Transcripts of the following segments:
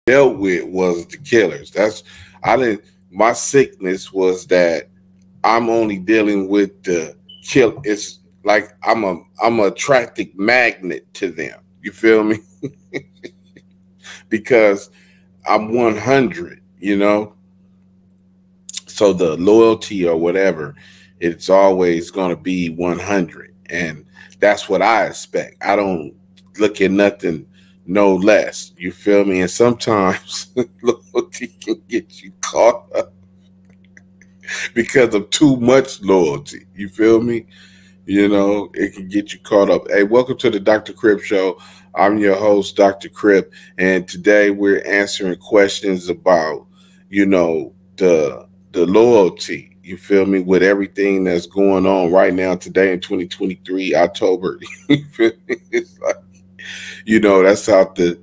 dealt with was the killers. That's I didn't. My sickness was that I'm only dealing with the kill. It's like I'm a attractive magnet to them. You feel me? Because I'm 100. You know, so the loyalty or whatever, it's always going to be 100, and that's what I expect. I don't look at nothing no less. You feel me? And sometimes loyalty can get you caught up because of too much loyalty. You feel me? You know, it can get you caught up. Hey, welcome to the Dr. Crip Show. I'm your host, Dr. Crip, and today we're answering questions about, the loyalty. You feel me? With everything that's going on right now, today in 2023, October. You feel me? It's like, that's out the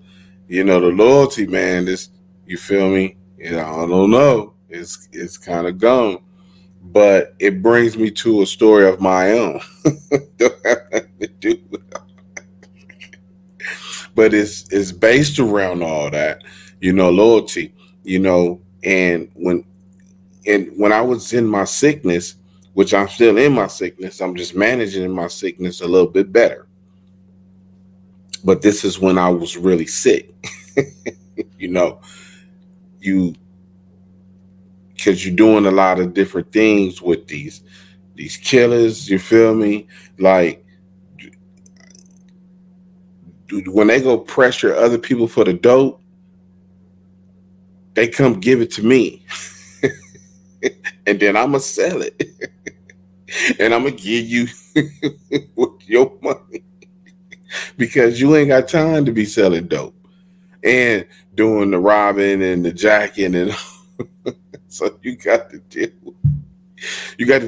loyalty, man. This, you feel me? I don't know. It's kind of gone, but it brings me to a story of my own. Don't have nothing to do with it. But it's based around all that, loyalty, and when I was in my sickness, which I'm still in my sickness, I'm just managing my sickness a little bit better. But this is when I was really sick. you know, you because you're doing a lot of different things with these killers, you feel me? Like, when they go pressure other people for the dope, they come give it to me. And then I'ma sell it. And I'ma give you with your money. Because you ain't got time to be selling dope and doing the robbing and the jacking and so you got to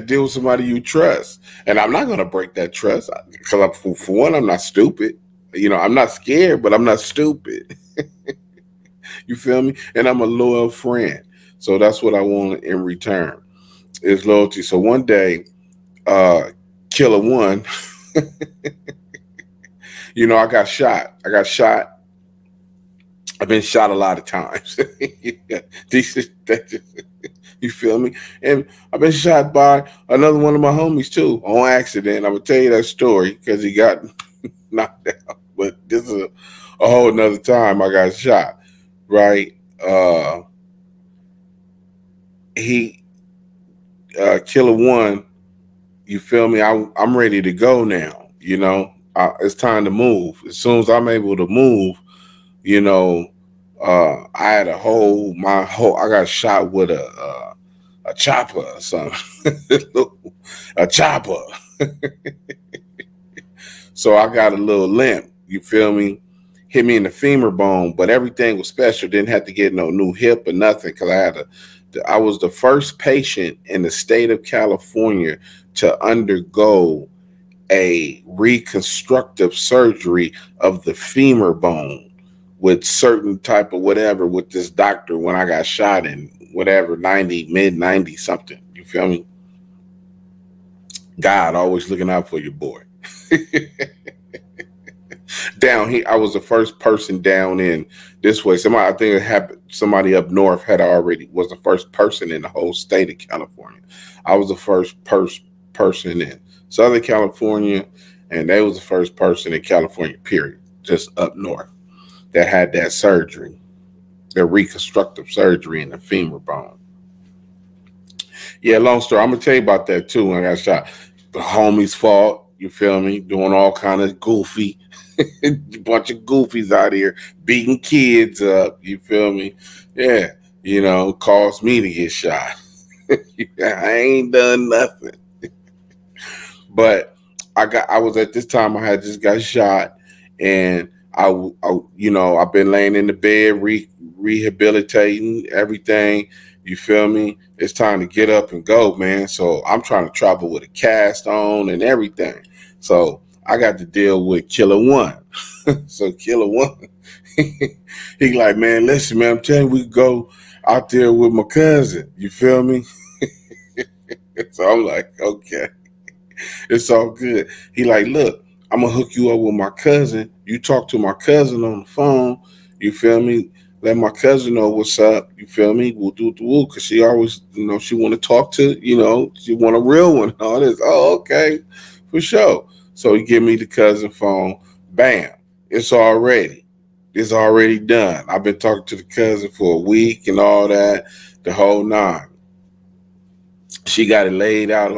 deal with somebody you trust. And I'm not gonna break that trust because for one, I'm not stupid. I'm not scared, but I'm not stupid. You feel me? And I'm a loyal friend. So that's what I want in return is loyalty. So one day, uh, Killer One, I got shot. I've been shot a lot of times. Yeah, you feel me? And I've been shot by another one of my homies too on accident. I'm gonna tell you that story because he got knocked out. But this is a whole nother time I got shot. Right? He Killer One. You feel me? I'm ready to go now. It's time to move. As soon as I'm able to move, you know, I had I got shot with a chopper or something, a chopper. So I got a little limp. You feel me? Hit me in the femur bone, but everything was special. Didn't have to get no new hip or nothing because I was the first patient in the state of California to undergo a reconstructive surgery of the femur bone with certain type of whatever with this doctor when I got shot in whatever 90 mid 90 something. You feel me? God always looking out for your boy. Down here, I was the first person down in this way. I think it happened. Somebody up north was the first person in the whole state of California. I was the first person in Southern California, and they was the first person in California, period, just up north, that had that surgery, the reconstructive surgery in the femur bone. Yeah, long story. I'm gonna tell you about that too. When I got shot, the homie's fault. You feel me? Doing all kind of goofy, bunch of goofies out here beating kids up. You feel me? Yeah, caused me to get shot. I ain't done nothing. But I was at this time I had just got shot, and I've been laying in the bed rehabilitating everything. You feel me? It's time to get up and go, man. So I'm trying to travel with a cast on and everything. So I got to deal with Killer One. So Killer One, he like, man, listen, man, I'm telling you, we go out there with my cousin. You feel me? So I'm like, okay. It's all good. He like, look, I'm gonna hook you up with my cousin. You talk to my cousin on the phone. You feel me? let my cousin know what's up. You feel me? We'll do the woo, because she always, she want to talk to, she want a real one. All this. Oh, okay, for sure. So he give me the cousin phone. Bam, it's already done. I've been talking to the cousin for a week and all that, the whole nine. She got it laid out.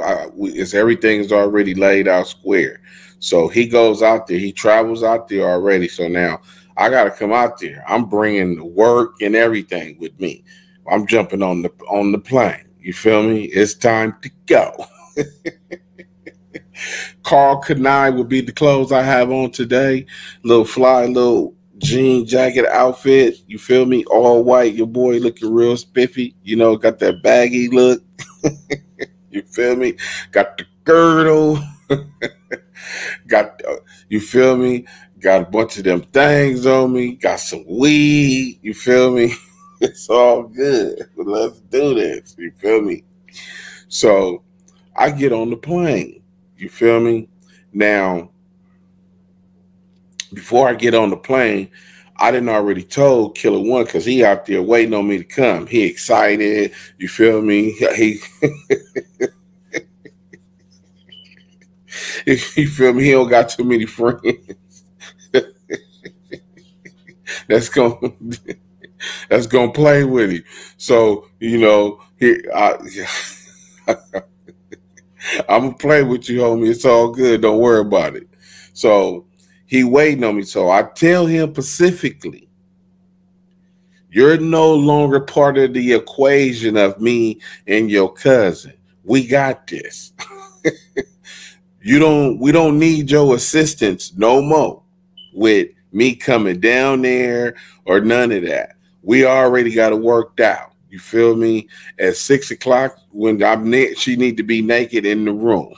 Everything is already laid out square. So he goes out there. He travels out there already. So now I got to come out there. I'm bringing the work and everything with me. I'm jumping on the plane. You feel me? It's time to go. Carl Kanai would be the clothes I have on today. Little fly, little jean jacket outfit. You feel me? All white. Your boy looking real spiffy. Got that baggy look. You feel me? Got the girdle. You feel me? Got a bunch of them things on me. Got some weed. You feel me? It's all good. But let's do this. You feel me? So I get on the plane. You feel me? Now, before I get on the plane, I didn't already told Killer One, because he out there waiting on me to come. He excited. You feel me? He you feel me? He don't got too many friends. that's gonna play with him. So I'm gonna play with you, homie. It's all good. Don't worry about it. So he waiting on me. So I tell him specifically, you're no longer part of the equation of me and your cousin. We got this. We don't need your assistance no more with me coming down there or none of that. We already got it worked out. You feel me? At 6 o'clock, when she need to be naked in the room.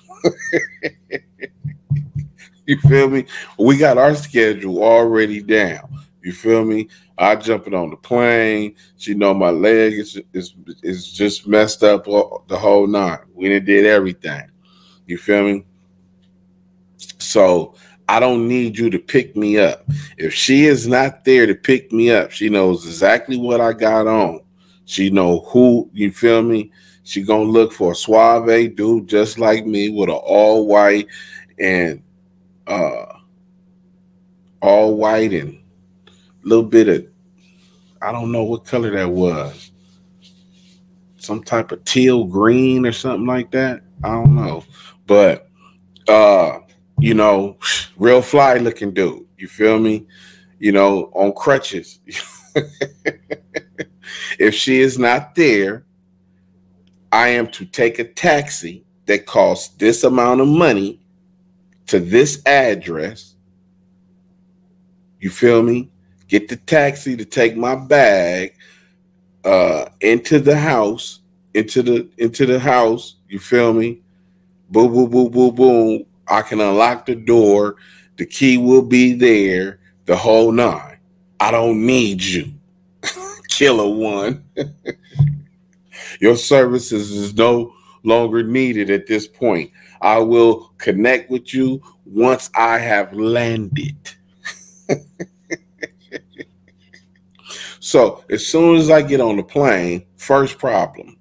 You feel me? We got our schedule already down. You feel me? I jumping on the plane. She know my leg is just messed up the whole nine. We done did everything. You feel me? So I don't need you to pick me up. If she is not there to pick me up, she knows exactly what I got on. She know who, you feel me? She gonna look for a suave dude just like me with an all white and a little bit of, I don't know what color that was. Some type of teal green or something like that. I don't know. But real fly looking dude. You feel me? On crutches. If she is not there, I am to take a taxi that costs this amount of money to this address. You feel me? Get the taxi to take my bag into the house. Into the house. You feel me? Boom, boom, boom, boom, boom. I can unlock the door. The key will be there. The whole nine. I don't need you. Killer One. Your services is no longer needed at this point. I will connect with you once I have landed. So as soon as I get on the plane, first problem.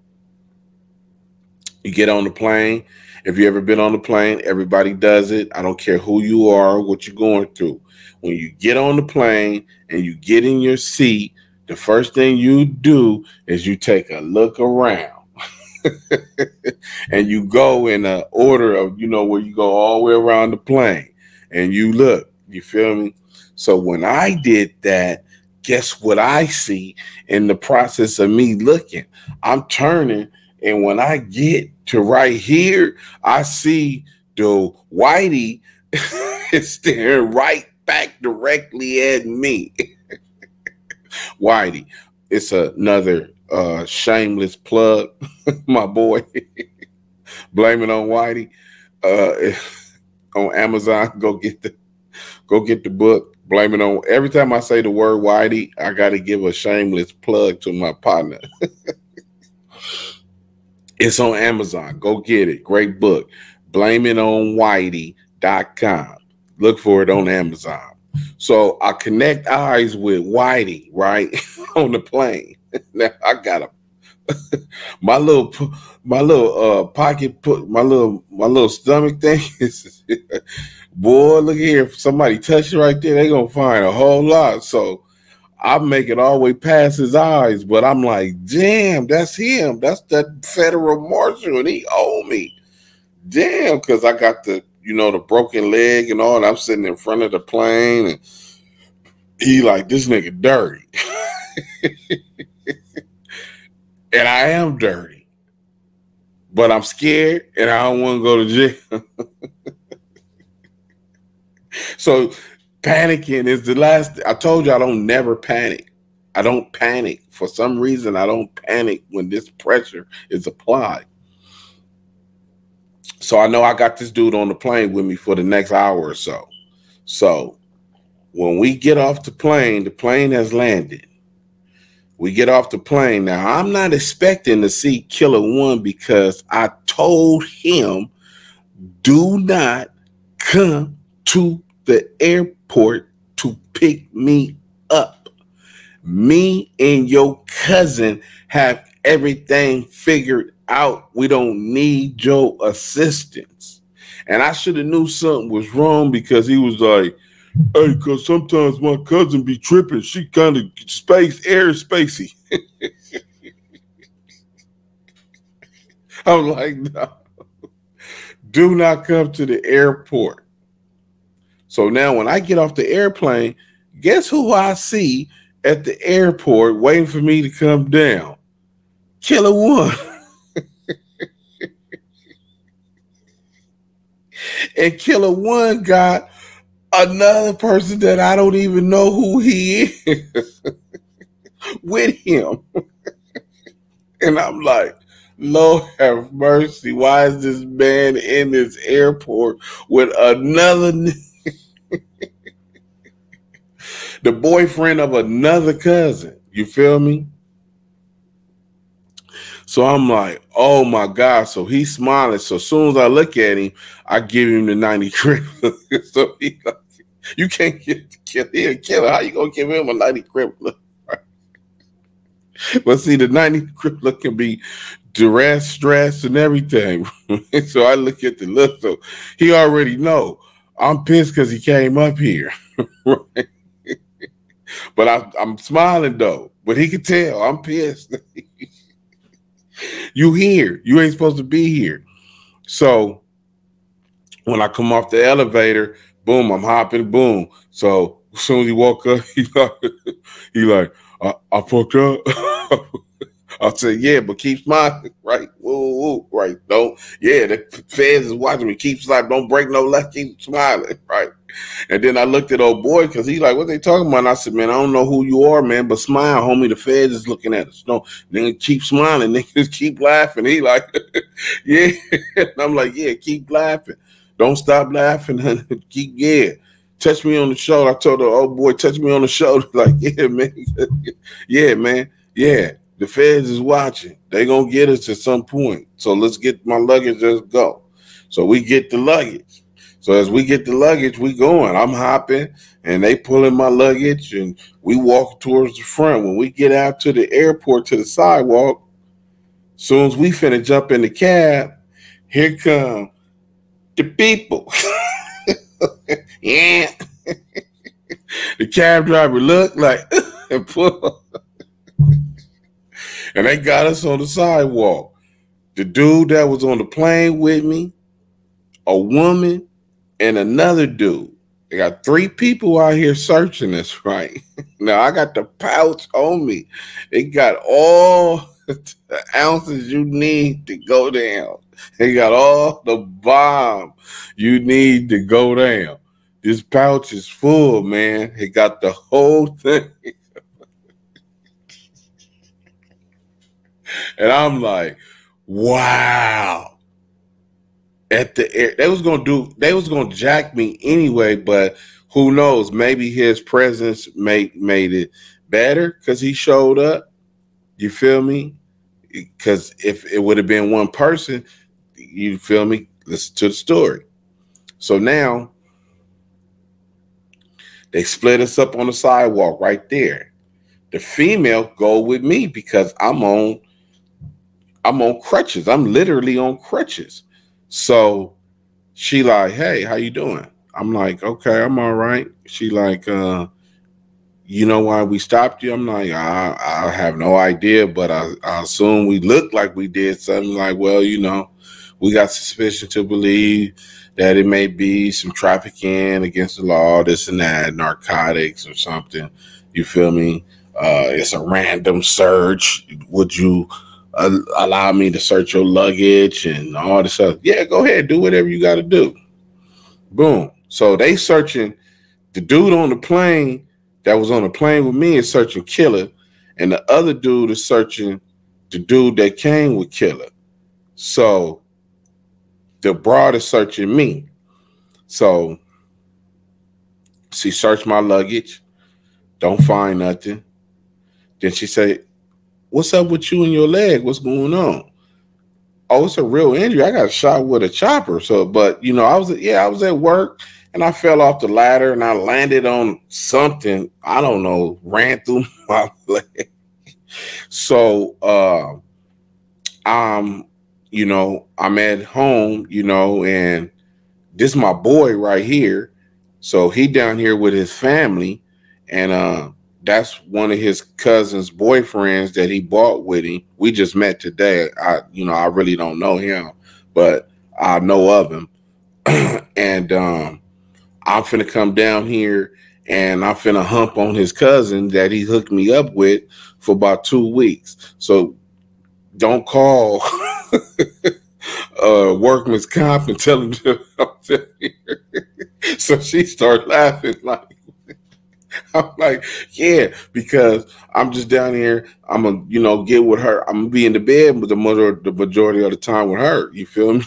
You get on the plane. If you ever been on the plane, everybody does it. I don't care who you are, what you're going through. When you get on the plane and you get in your seat, the first thing you do is you take a look around. And you go in an order of, where you go all the way around the plane and you look. You feel me? So when I did that, guess what I see in the process of me looking? I'm turning, and when I get to right here, I see the Whitey is staring right back directly at me. Whitey, it's another shameless plug, my boy. Blame it on Whitey. On Amazon, go get the book. Blame it on. Every time I say the word Whitey, I got to give a shameless plug to my partner. It's on Amazon. Go get it. Great book. Blame it on Whitey.com. Look for it on Amazon. So I connect eyes with Whitey, right, on the plane. Now I got a my little pocket put my little stomach thing is boy, look here. If somebody touch it right there, they gonna find a whole lot. So I make it all the way past his eyes, but I'm like, damn, that's him. That's that federal marshal, and he owe me. Damn, because I got the broken leg and all, and I'm sitting in front of the plane, and he like, this nigga dirty. And I am dirty. But I'm scared, and I don't want to go to jail. So panicking is the last. I told you I don't never panic. I don't panic. For some reason, I don't panic when this pressure is applied. So I know I got this dude on the plane with me for the next hour or so. So when we get off the plane has landed. We get off the plane. Now, I'm not expecting to see Killer One because I told him, do not come to the airport to pick me up. Me and your cousin have everything figured out. We don't need your assistance. And I should have knew something was wrong because he was like, hey, because sometimes my cousin be tripping. She kind of air spacey. I'm like, no. Do not come to the airport. So now when I get off the airplane, guess who I see at the airport waiting for me to come down? Killer One. And Killer One got another person that I don't even know who he is with him. And I'm like, Lord have mercy. Why is this man in this airport with another the boyfriend of another cousin? You feel me? So I'm like, oh my God. So he's smiling. So as soon as I look at him, I give him the 90 crib. So he like, you can't get the killer. He a killer. How you gonna give him a 90 crib look? Right? But see, the 90 crib look can be duress, stress, and everything. So I look at the look. So he already know I'm pissed because he came up here. Right? But I'm smiling though. But he could tell I'm pissed. You here. You ain't supposed to be here. So when I come off the elevator, boom, I'm hopping, boom. So as soon as he woke up, he like, I fucked up. I said, yeah, but keep smiling, right? Woo, right? Don't, yeah, the feds is watching me. Keep smiling. Don't break no luck. Keep smiling, right? And then I looked at old boy because he's like, what they talking about? And I said, man, I don't know who you are, man, but smile, homie. The feds is looking at us. No, nigga, keep smiling. Niggas keep laughing. He like, yeah. And I'm like, yeah, keep laughing. Don't stop laughing. Keep, yeah. Touch me on the shoulder. I told the old boy, touch me on the shoulder. Like, yeah, man. Yeah, man. Yeah. The feds is watching. They gonna get us at some point. So let's get my luggage. Just go. So we get the luggage. So as we get the luggage, we going. I'm hopping, and they pulling my luggage, and we walk towards the front. When we get out to the airport to the sidewalk, soon as we finna jump in the cab, here come the people. Yeah. The cab driver looked like and pull. And they got us on the sidewalk. The dude that was on the plane with me, a woman, and another dude. They got 3 people out here searching us, right? Now, I got the pouch on me. It got all the ounces you need to go down. They got all the bomb you need to go down. This pouch is full, man. It got the whole thing. And I'm like, wow. At the air, they was gonna jack me anyway, but who knows? Maybe his presence made it better because he showed up. You feel me? Because if it would have been one person, you feel me? Listen to the story. So now They split us up on the sidewalk right there. The female go with me because I'm on crutches. I'm literally on crutches. So she like, hey, how you doing? I'm like, okay, I'm all right. She like, you know why we stopped you? I'm like, I have no idea, but I assume we looked like we did something. Like, well, we got suspicion to believe that it may be some trafficking against the law, this and that, narcotics or something. You feel me? It's a random search. Would you allow me to search your luggage and all this stuff? Yeah, go ahead, do whatever you got to do. Boom. So they searching the dude on the plane that was on the plane with me is searching Killer, and the other dude is searching the dude that came with Killer. So the broad is searching me. So she searched my luggage, don't find nothing. Then she said, what's up with you and your leg? What's going on? Oh, it's a real injury. I got shot with a chopper. So, but I was at work and I fell off the ladder and I landed on something. I don't know, ran through my leg. So, I'm at home, and this is my boy right here. So he down here with his family, and that's one of his cousin's boyfriends that he bought with him. We just met today. I really don't know him, but I know of him. And I'm finna come down here and I'm finna hump on his cousin that he hooked me up with for about 2 weeks. So don't call workman's comp and tell him to come here. So she started laughing like, I'm like, yeah, because I'm just down here. I'm gonna, get with her. I'm gonna be in the bed with the majority of the time with her. You feel me?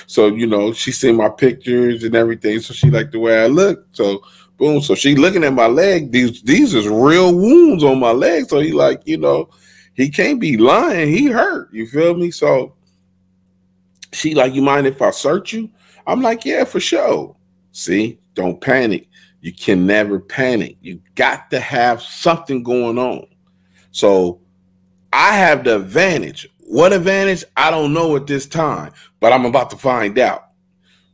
So, she seen my pictures and everything. So she liked the way I look. So boom. So she looking at my leg. These is real wounds on my leg. So he like, he can't be lying. He hurt. You feel me? So she like, you mind if I search you? I'm like, yeah, for sure. See, don't panic. You can never panic. You got to have something going on. So I have the advantage. What advantage? I don't know at this time, but I'm about to find out.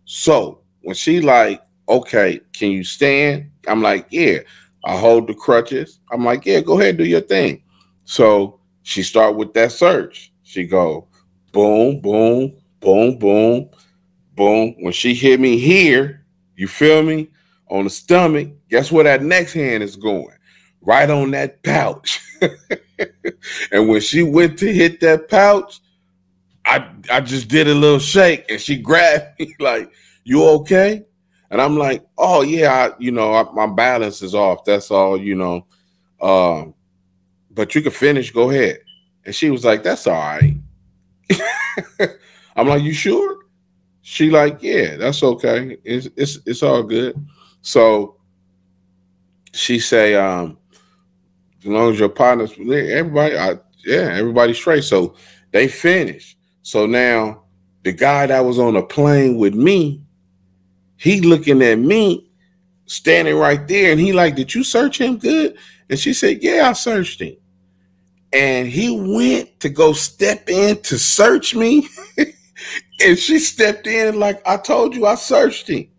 So when she like, okay, can you stand? I'm like, yeah. I hold the crutches. I'm like, yeah, go ahead, do your thing. So she start with that search. She go, boom, boom, boom, boom, boom. When she hit me here, you feel me? On the stomach, guess where that next hand is going? Right on that pouch. And when she went to hit that pouch, I just did a little shake and she grabbed me like, you okay? And I'm like, oh yeah, my balance is off. That's all, but you can finish, go ahead. And she was like, that's all right. I'm like, you sure? She like, yeah, that's okay. It's all good. So she say, as long as your partners, everybody's straight. So they finished. So now the guy that was on a plane with me, he looking at me, standing right there, and he like, did you search him good? And she said, yeah, I searched him. And he went to go step in to search me. And she stepped in and like, I told you I searched him.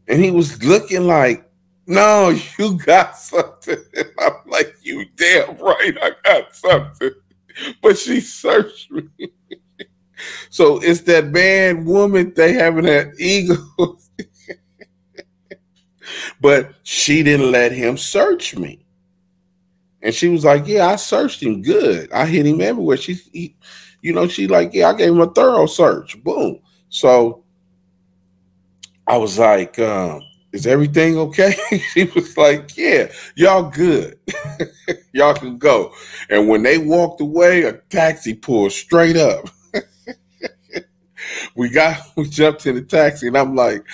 And he was looking like, no, you got something. And I'm like, you damn right, I got something. But she searched me. So it's that bad woman, they having that ego. But she didn't let him search me. And she was like, yeah, I searched him good. I hit him everywhere. She like, yeah, I gave him a thorough search. Boom. So I was like, is everything okay? She was like, yeah, y'all good. Y'all can go. And when they walked away, a taxi pulled straight up. We jumped in the taxi, and I'm like,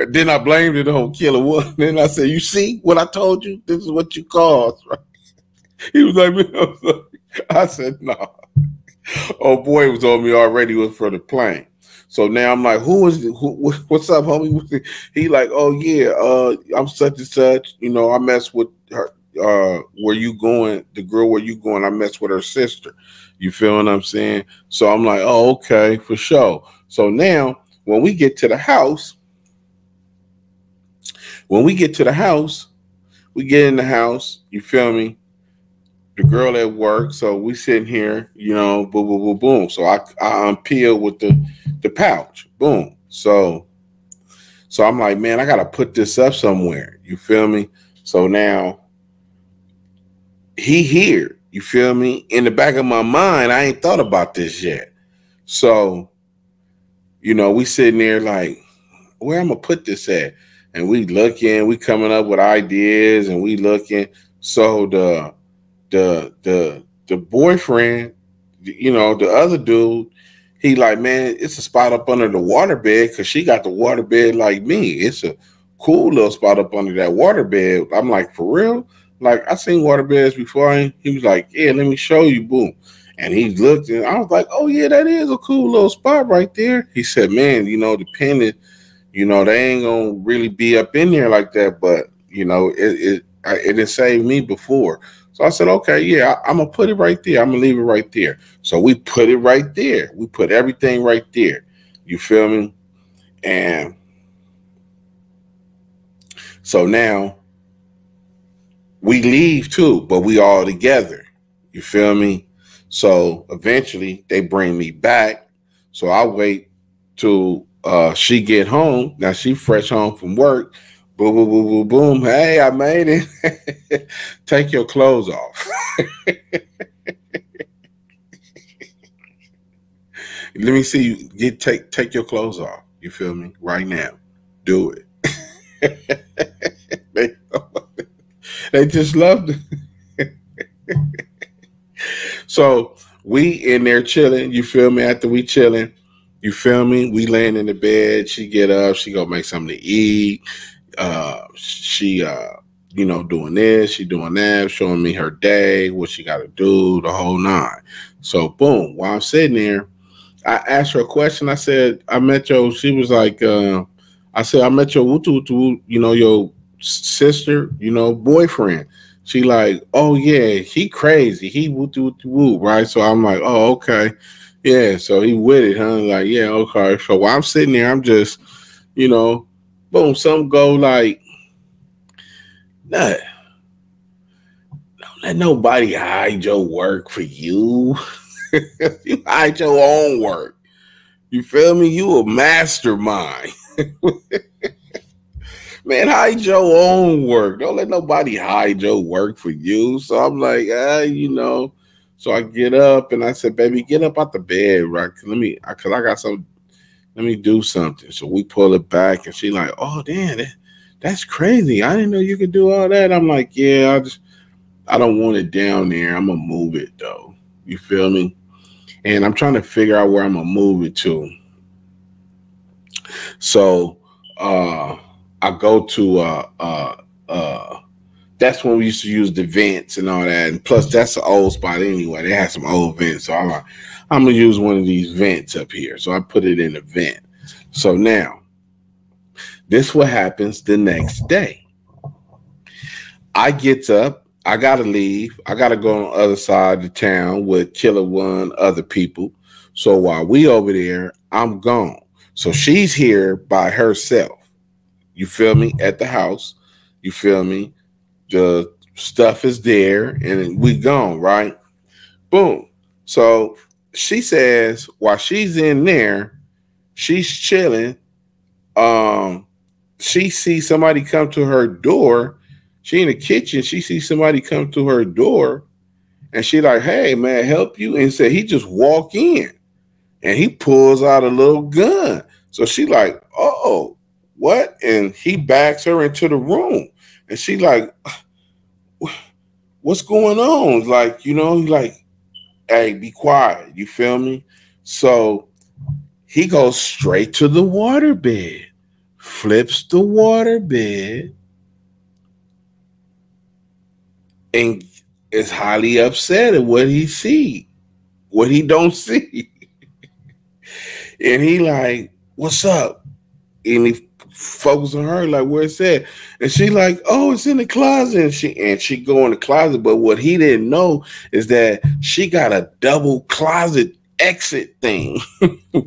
then I blamed it on Killer One. Then I said, you see what I told you? This is what you caused, right? He was like, I said, no. Oh boy, it was on me already, was for the plane. So now I'm like, what's up, homie? He like, oh yeah, I'm such and such. You know, I mess with her. Where you going? The girl where you going? I mess with her sister. You feel what I'm saying? So I'm like, oh, okay, for sure. So now when we get to the house, when we get to the house, we get in the house. You feel me? The girl at work. So we sitting here, you know, boom, boom, boom, boom. So I unpeel with the pouch. Boom. So I'm like, man, I gotta put this up somewhere. You feel me? So now he here. You feel me? In the back of my mind, I ain't thought about this yet. So, you know, we sitting there like, where I'm gonna put this at? And we looking, we coming up with ideas and we looking. So the boyfriend, you know, the other dude, he like, man, it's a spot up under the water bed because she got the water bed like me. It's a cool little spot up under that water bed. I'm like, for real? Like, I seen water beds before. He was like, yeah, let me show you. Boom. And he looked and I was like, oh yeah, that is a cool little spot right there. He said, man, you know, depending, you know, they ain't gonna really be up in there like that, but you know, it has saved me before. So I said, okay, yeah, I'm gonna put it right there. I'm gonna leave it right there. So we put it right there. We put everything right there. You feel me? And so now we leave too, but we all together. You feel me? So eventually they bring me back. So I wait till she get home. Now she fresh home from work. Boom, boom, boom, boom, boom. Hey, I made it. Take your clothes off. Let me see you take your clothes off. You feel me? Right now. Do it. they, they just loved it. So we in there chilling. You feel me? After we chilling, you feel me? We laying in the bed. She get up. She go make something to eat. She you know, doing this, she doing that, showing me her day, what she got to do, the whole nine. So boom, while I'm sitting there, I asked her a question. I said, I met your, she was like, I said, I met your you know, your sister, you know, boyfriend. She like, oh yeah, he crazy. He woo, right? So I'm like, oh, okay. Yeah, so he with it, huh? Like, yeah, okay. So while I'm sitting there, I'm just, you know, boom, some go like, nah, don't let nobody hide your work for you. You hide your own work. You feel me? You a mastermind. Man, hide your own work. Don't let nobody hide your work for you. So I'm like, you know. So I get up and I said, baby, get up out the bed, right? Cause I got some, let me do something. So we pull it back and she like, oh, damn, that's crazy. I didn't know you could do all that. I'm like, yeah, I don't want it down there. I'm going to move it though. You feel me? And I'm trying to figure out where I'm going to move it to. So I go to that's when we used to use the vents and all that. And plus that's an old spot anyway. They had some old vents. So I'm like, I'm gonna use one of these vents up here. So I put it in the vent. So now this what happens the next day. I get up, I gotta leave. I gotta go on the other side of the town with Killer One, other people. So while we over there, I'm gone. So she's here by herself. You feel me? At the house. You feel me? The stuff is there and we gone, right? Boom. So she says while she's in there, she's chilling. She sees somebody come to her door. She in the kitchen. She sees somebody come to her door and she like, hey man, help you. And said he just walk in and he pulls out a little gun. So she like, oh, what? And he backs her into the room. And she like, what's going on? Like, you know, he like, hey, be quiet. You feel me? So he goes straight to the waterbed, flips the waterbed, and is highly upset at what he see, what he don't see. And he like, what's up? And he focus on her, like, where it's at. And she like, oh, it's in the closet. And she go in the closet. But what he didn't know is that she got a double closet exit thing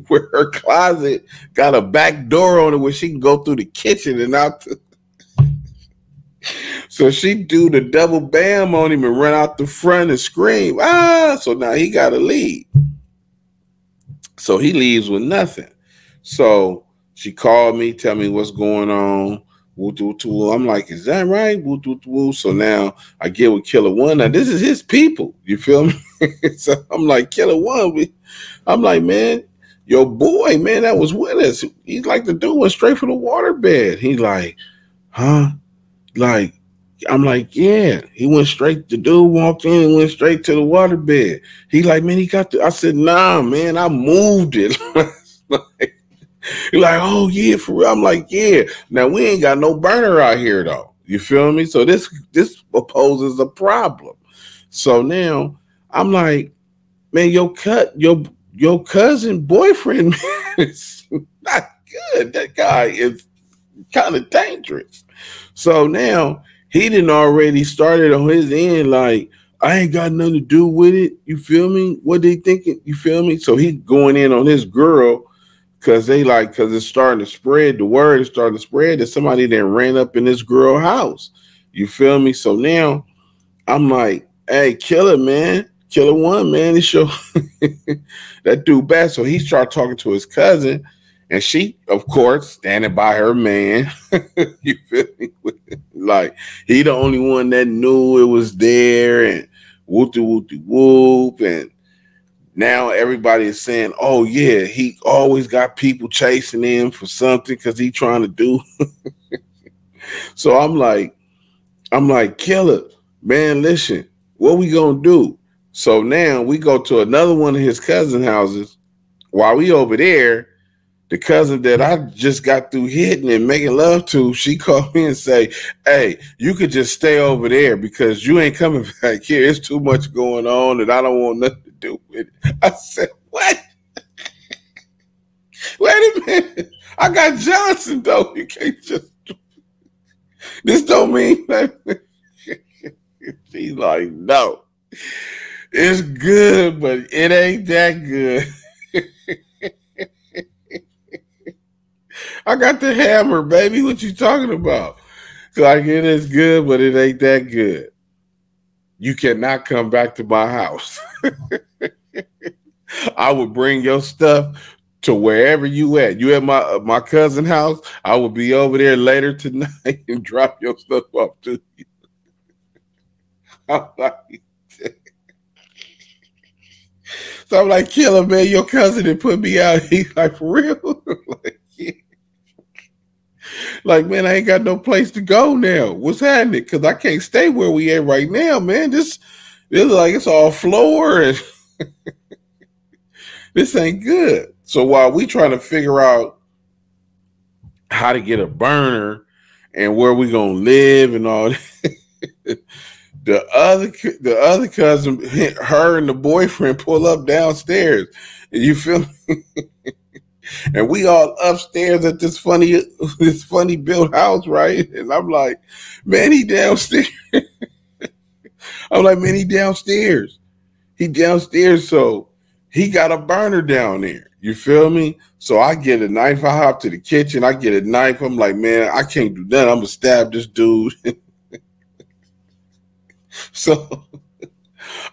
where her closet got a back door on it where she can go through the kitchen and out. So she do the double bam on him and run out the front and scream, ah! So now he got to leave. So he leaves with nothing. So she called me, tell me what's going on. I'm like, is that right? So now I get with Killer One. Now this is his people. You feel me? So I'm like, Killer One. I'm like, man, your boy, man, that was with us. He's like the dude went straight for the waterbed. He like, huh? Like, I'm like, yeah. He went straight. The dude walked in and went straight to the waterbed. He like, man, he got the. I said, nah, man, I moved it. Like, he's like, oh yeah, for real. I'm like, yeah. Now we ain't got no burner out here though. You feel me? So this poses a problem. So now I'm like, man, your cousin boyfriend, man, is not good. That guy is kind of dangerous. So now he didn't already started on his end, like, I ain't got nothing to do with it. You feel me? What they thinking? You feel me? So he going in on his girl because it's starting to spread. The word is starting to spread that somebody then ran up in this girl house. You feel me? So now I'm like, hey, Killer, man. Killer One, man. It's your that dude bad. So he started talking to his cousin. And she, of course, standing by her man. You feel me? Like, he the only one that knew it was there and whoop. And now everybody is saying, oh, yeah, he always got people chasing him for something because he trying to do. So I'm like, Killer, man, listen, what we going to do? So now we go to another one of his cousin houses. While we over there, the cousin that I just got through hitting and making love to, she called me and say, hey, you could just stay over there because you ain't coming back here. It's too much going on and I don't want nothing to do with it. I said, what? Wait a minute. I got Johnson, though. You can't just... This don't mean that. She's like, no. It's good, but it ain't that good. I got the hammer, baby. What you talking about? Like, it is good, but it ain't that good. You cannot come back to my house. I would bring your stuff to wherever you at. You at my cousin's house, I will be over there later tonight and drop your stuff off to you. I'm like, so I'm like, Killer, man, your cousin that put me out. He's like, for real? Like, yeah. Like, man, I ain't got no place to go now. What's happening? Because I can't stay where we at right now, man. This like it's all floor and this ain't good. So while we trying to figure out how to get a burner and where we gonna live and all that, the other cousin, her and the boyfriend pull up downstairs, and you feel me? And we all upstairs at this funny built house, right? And I'm like, man, he downstairs. I'm like, man, he downstairs. He downstairs, so he got a burner down there. You feel me? So I get a knife. I hop to the kitchen. I get a knife. I'm like, man, I can't do that. I'm gonna stab this dude. So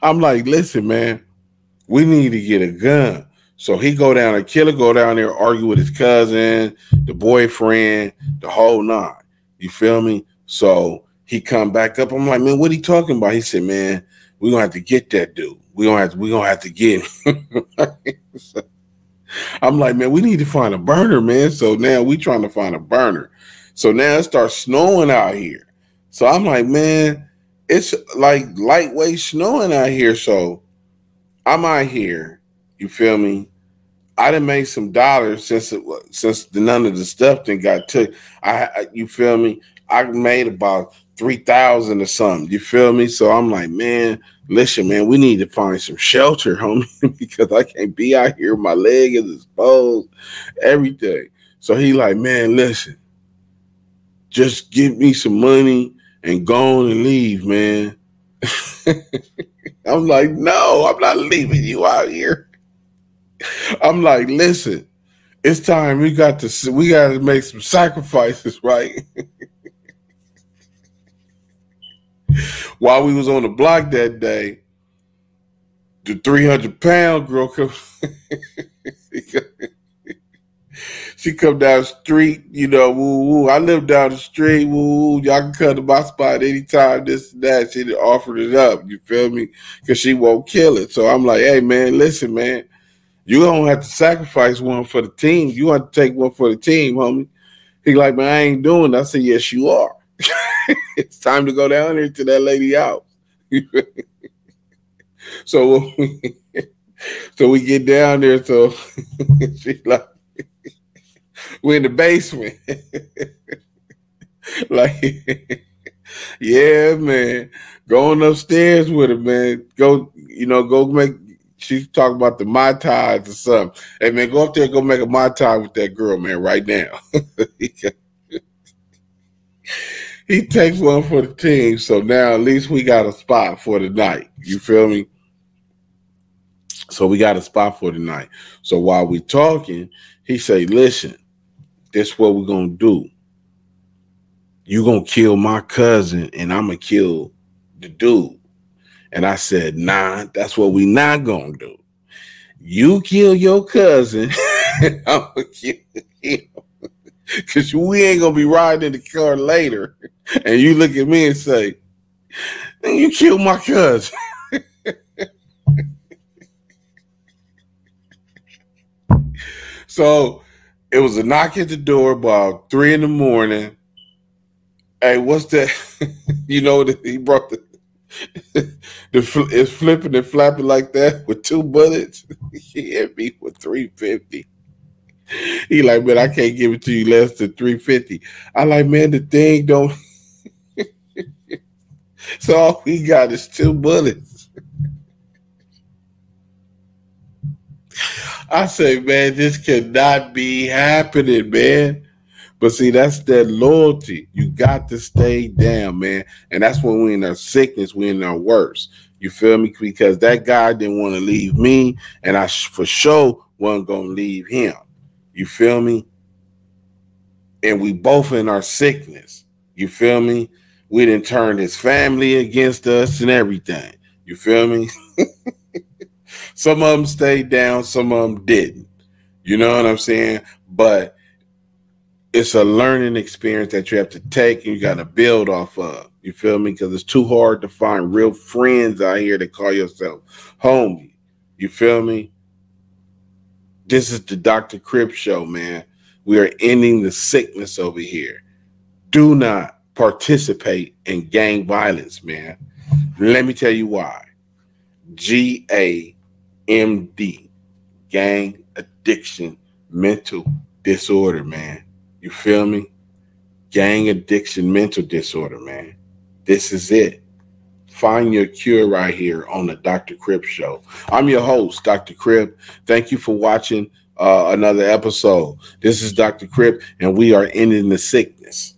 I'm like, listen, man, we need to get a gun. So he Killer go down there, argue with his cousin, the boyfriend, the whole nine. You feel me? So he come back up. I'm like, man, what are you talking about? He said, man, we're gonna have to get that dude. We're gonna have to get him. So I'm like, man, we need to find a burner, man. So now we trying to find a burner. So now it starts snowing out here. So I'm like, man, it's like lightweight snowing out here. So I'm out here. You feel me? I done made some dollars since none of the stuff then got took. You feel me? I made about 3,000 or something. You feel me? So I'm like, man, listen, man, we need to find some shelter, homie, because I can't be out here. My leg is exposed, everything. So he like, man, listen, just give me some money and go on and leave, man. I'm like, no, I'm not leaving you out here. I'm like, listen, it's time. We got to make some sacrifices, right? While we was on the block that day, the 300-pound girl she come down the street, you know, woo woo. I live down the street, woo woo. Y'all can come to my spot anytime, this and that. She offered it up, you feel me? Because she won't kill it. So I'm like, hey, man, listen, man. You don't have to sacrifice one for the team. You have to take one for the team, homie. He like, man, I ain't doing it. I said, yes, you are. It's time to go down there to that lady house. So we get down there. So she's like, we're in the basement. Like, yeah, man. Going upstairs with her, man. Go make. She's talking about the Mai Tais or something. Hey, man, go up there and go make a Mai Tai with that girl, man, right now. He takes one for the team, so now at least we got a spot for the night. You feel me? So we got a spot for the night. So while we talking, he say, listen, this is what we're going to do. You going to kill my cousin, and I'm going to kill the dude. And I said, nah, that's what we not going to do. You kill your cousin, and I'm going to kill him. Because we ain't going to be riding in the car later. And you look at me and say, you killed my cousin. So it was a knock at the door about 3 a.m. Hey, what's that? You know, he brought it's flipping and flapping like that with 2 bullets. He hit me for $350. He like, man, I can't give it to you less than $350. I like, man, the thing don't. So all we got is 2 bullets. I say, man, this cannot be happening, man. But see, that's that loyalty. You got to stay down, man. And that's when we're in our sickness, we're in our worst. You feel me? Because that guy didn't want to leave me, and I for sure wasn't going to leave him. You feel me? And we both in our sickness. You feel me? We didn't turn his family against us and everything. You feel me? Some of them stayed down, some of them didn't. You know what I'm saying? But it's a learning experience that you have to take and you got to build off of. You feel me? Because it's too hard to find real friends out here that call yourself homie. You feel me? This is the Dr. Crip Show, man. We are ending the sickness over here. Do not participate in gang violence, man. Let me tell you why. GAMD, gang addiction mental disorder, man. You feel me? Gang addiction mental disorder, man. This is it. Find your cure right here on the Dr. Crip Show. I'm your host, Dr. Crip. Thank you for watching another episode. This is Dr. Crip, and we are ending the sickness.